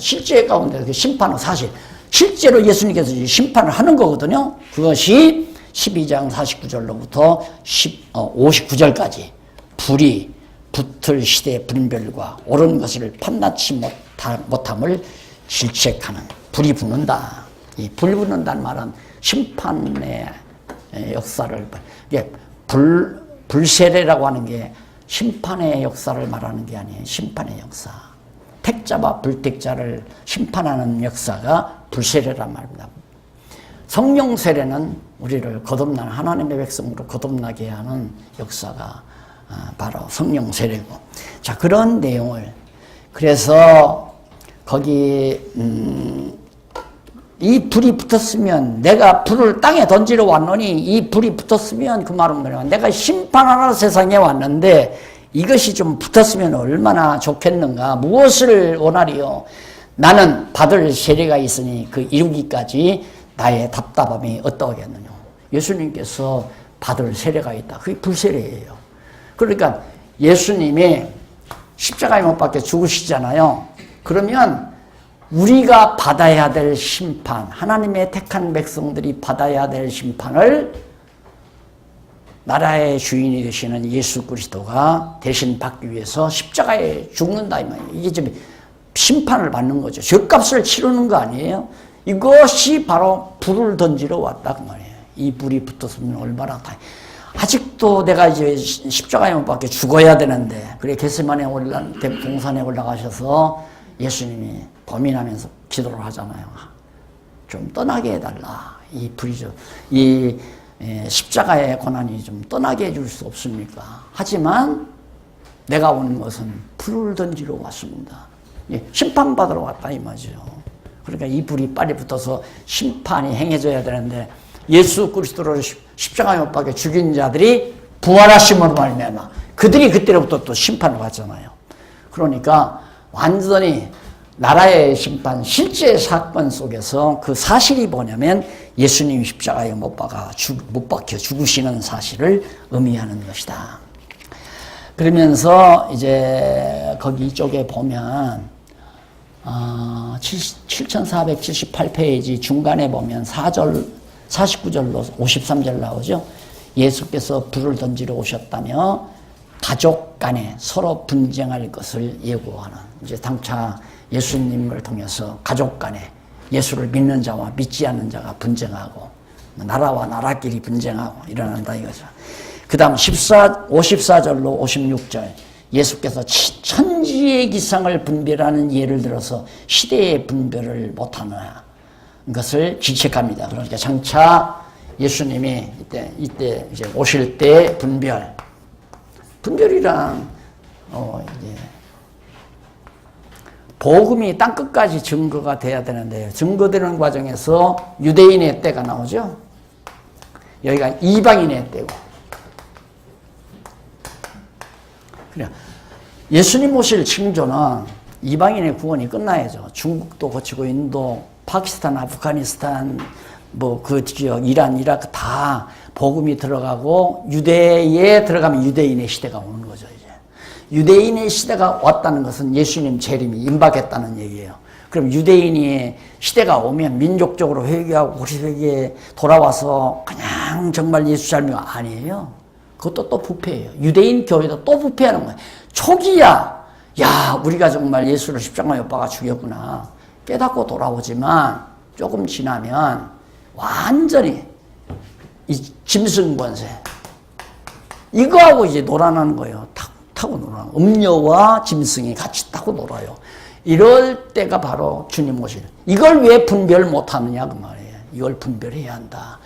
심판은 사실. 실제로 예수님께서 심판을 하는 거거든요. 그것이 12장 49절로부터 59절까지 불이 붙을 시대의 분별과 옳은 것을 판단치 못함을 질책하는 불이 붙는다. 이 불 붙는다는 말은 심판의 역사를 이게 불세례라고 하는 게 심판의 역사를 말하는 게 아니에요. 심판의 역사. 택자와 불택자를 심판하는 역사가 불세례란 말입니다. 성령 세례는 우리를 거듭나는 하나님의 백성으로 거듭나게 하는 역사가 바로 성령 세례고. 자, 그런 내용을 그래서 거기 이 불이 붙었으면 내가 불을 땅에 던지러 왔노니 이 불이 붙었으면 그 말은 뭐냐면 내가 심판하러 세상에 왔는데 이것이 좀 붙었으면 얼마나 좋겠는가. 무엇을 원하리요? 나는 받을 세례가 있으니 그 이루기까지 나의 답답함이 어떠하겠느냐. 예수님께서 받을 세례가 있다. 그게 불세례예요. 그러니까 예수님이 십자가에 못 박혀 죽으시잖아요. 그러면 우리가 받아야 될 심판, 하나님의 택한 백성들이 받아야 될 심판을 나라의 주인이 되시는 예수 그리스도가 대신 받기 위해서 십자가에 죽는다 이 말이에요. 이게 좀 심판을 받는 거죠. 죗값을 치르는 거 아니에요? 이것이 바로 불을 던지러 왔다 그 말이에요. 이 불이 붙었으면 얼마나 아직도 내가 이제 십자가에 못 박혀 죽어야 되는데, 그래 겟세마네 동산에 올라가셔서 예수님이 고민하면서 기도를 하잖아요. 좀 떠나게 해달라. 이 불이 이 십자가의 고난이 좀 떠나게 해줄 수 없습니까? 하지만 내가 온 것은 불을 던지러 왔습니다. 심판받으러 왔다 이 말이죠. 그러니까 이 불이 빨리 붙어서 심판이 행해져야 되는데 예수 그리스도를 십자가에 못 박혀 죽인 자들이 부활하심으로 말미암아 그들이 그때로부터 또 심판을 받잖아요. 그러니까 완전히 나라의 심판, 실제 사건 속에서 그 사실이 뭐냐면 예수님이 십자가에 못 박혀 죽으시는 사실을 의미하는 것이다. 그러면서 이제 거기 쪽에 보면 7478페이지 중간에 보면 4절, 49절로 53절 나오죠. 예수께서 불을 던지러 오셨다며 가족 간에 서로 분쟁할 것을 예고하는, 이제 당차 예수님을 통해서 가족 간에 예수를 믿는 자와 믿지 않는 자가 분쟁하고 나라와 나라끼리 분쟁하고 일어난다 이거죠. 그 그 다음 54절로 56절 예수께서 천지의 기상을 분별하는 예를 들어서 시대의 분별을 못하느냐 것을 지적합니다. 그러니까 장차 예수님이 이때 이제 오실 때 분별이란 이제 복음이 땅끝까지 증거가 돼야 되는데 증거되는 과정에서 유대인의 때가 나오죠. 여기가 이방인의 때고. 그래. 예수님 오실 징조는 이방인의 구원이 끝나야죠. 중국도 거치고 인도, 파키스탄, 아프가니스탄, 뭐 그 지역, 이란, 이라크 다 복음이 들어가고 유대에 들어가면 유대인의 시대가 오는 거죠. 이제 유대인의 시대가 왔다는 것은 예수님 재림이 임박했다는 얘기예요. 그럼 유대인이 시대가 오면 민족적으로 회개하고 우리 돌아와서 그냥 정말 예수 잘 믿는 거 아니에요. 그것도 또 부패예요. 유대인 교회도 또 부패하는 거예요. 초기야, 야, 우리가 정말 예수를 십자가에 못 박아 죽였구나 깨닫고 돌아오지만 조금 지나면 완전히 이 짐승 권세 이거하고 이제 놀아나는 거예요. 타고 놀아요. 음료와 짐승이 같이 타고 놀아요. 이럴 때가 바로 주님 오실. 이걸 왜 분별 못하느냐 그 말이에요. 이걸 분별해야 한다.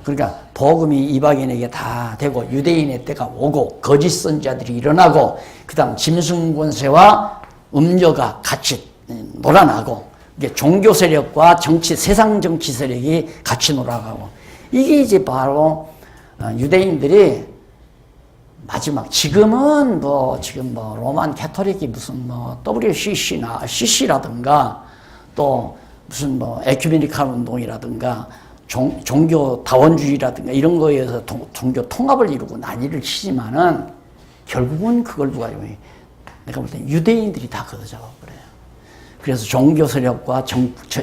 그러니까 복음이 이방인에게 다 되고 유대인의 때가 오고 거짓 선지자들이 일어나고 그 다음 짐승 권세와 음료가 같이 놀아나고 이게 종교 세력과 세상 정치 세력이 같이 놀아가고 이게 이제 바로 유대인들이 마지막 지금 로만 캐토릭이 무슨 WCC라든가 또 무슨 에큐메니칼 운동이라든가 종교 다원주의라든가 이런 거에 의해서 종교 통합을 이루고 난리를 치지만은 결국은 그걸 누가 이용해? 내가 볼 때 유대인들이 다 걷어잡아 버려요. 그래서 종교 세력과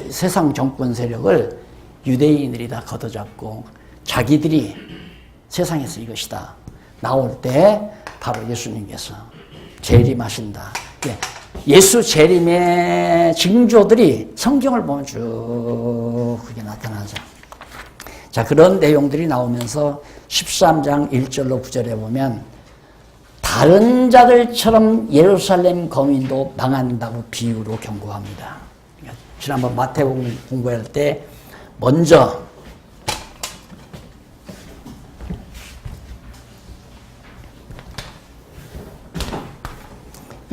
세상 정권 세력을 유대인들이 다 걷어잡고 자기들이 세상에서 이것이다. 나올 때 바로 예수님께서 재림하신다. 예수 재림의 징조들이 성경을 보면 쭉 그게 나타나죠. 자, 그런 내용들이 나오면서 13장 1절로 9절에 보면 다른 자들처럼 예루살렘 거민도 망한다고 비유로 경고합니다. 지난번 마태복음 공부할 때 먼저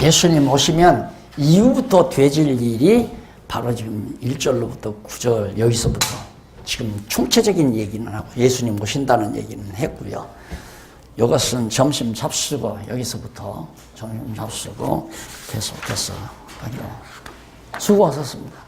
예수님 오시면 이후부터 되질 일이 바로 지금 1절로부터 9절 여기서부터 지금 총체적인 얘기는 하고 예수님 오신다는 얘기는 했고요. 이것은 점심 잡수고 여기서부터 점심 잡수고 계속해서 하기로 수고하셨습니다.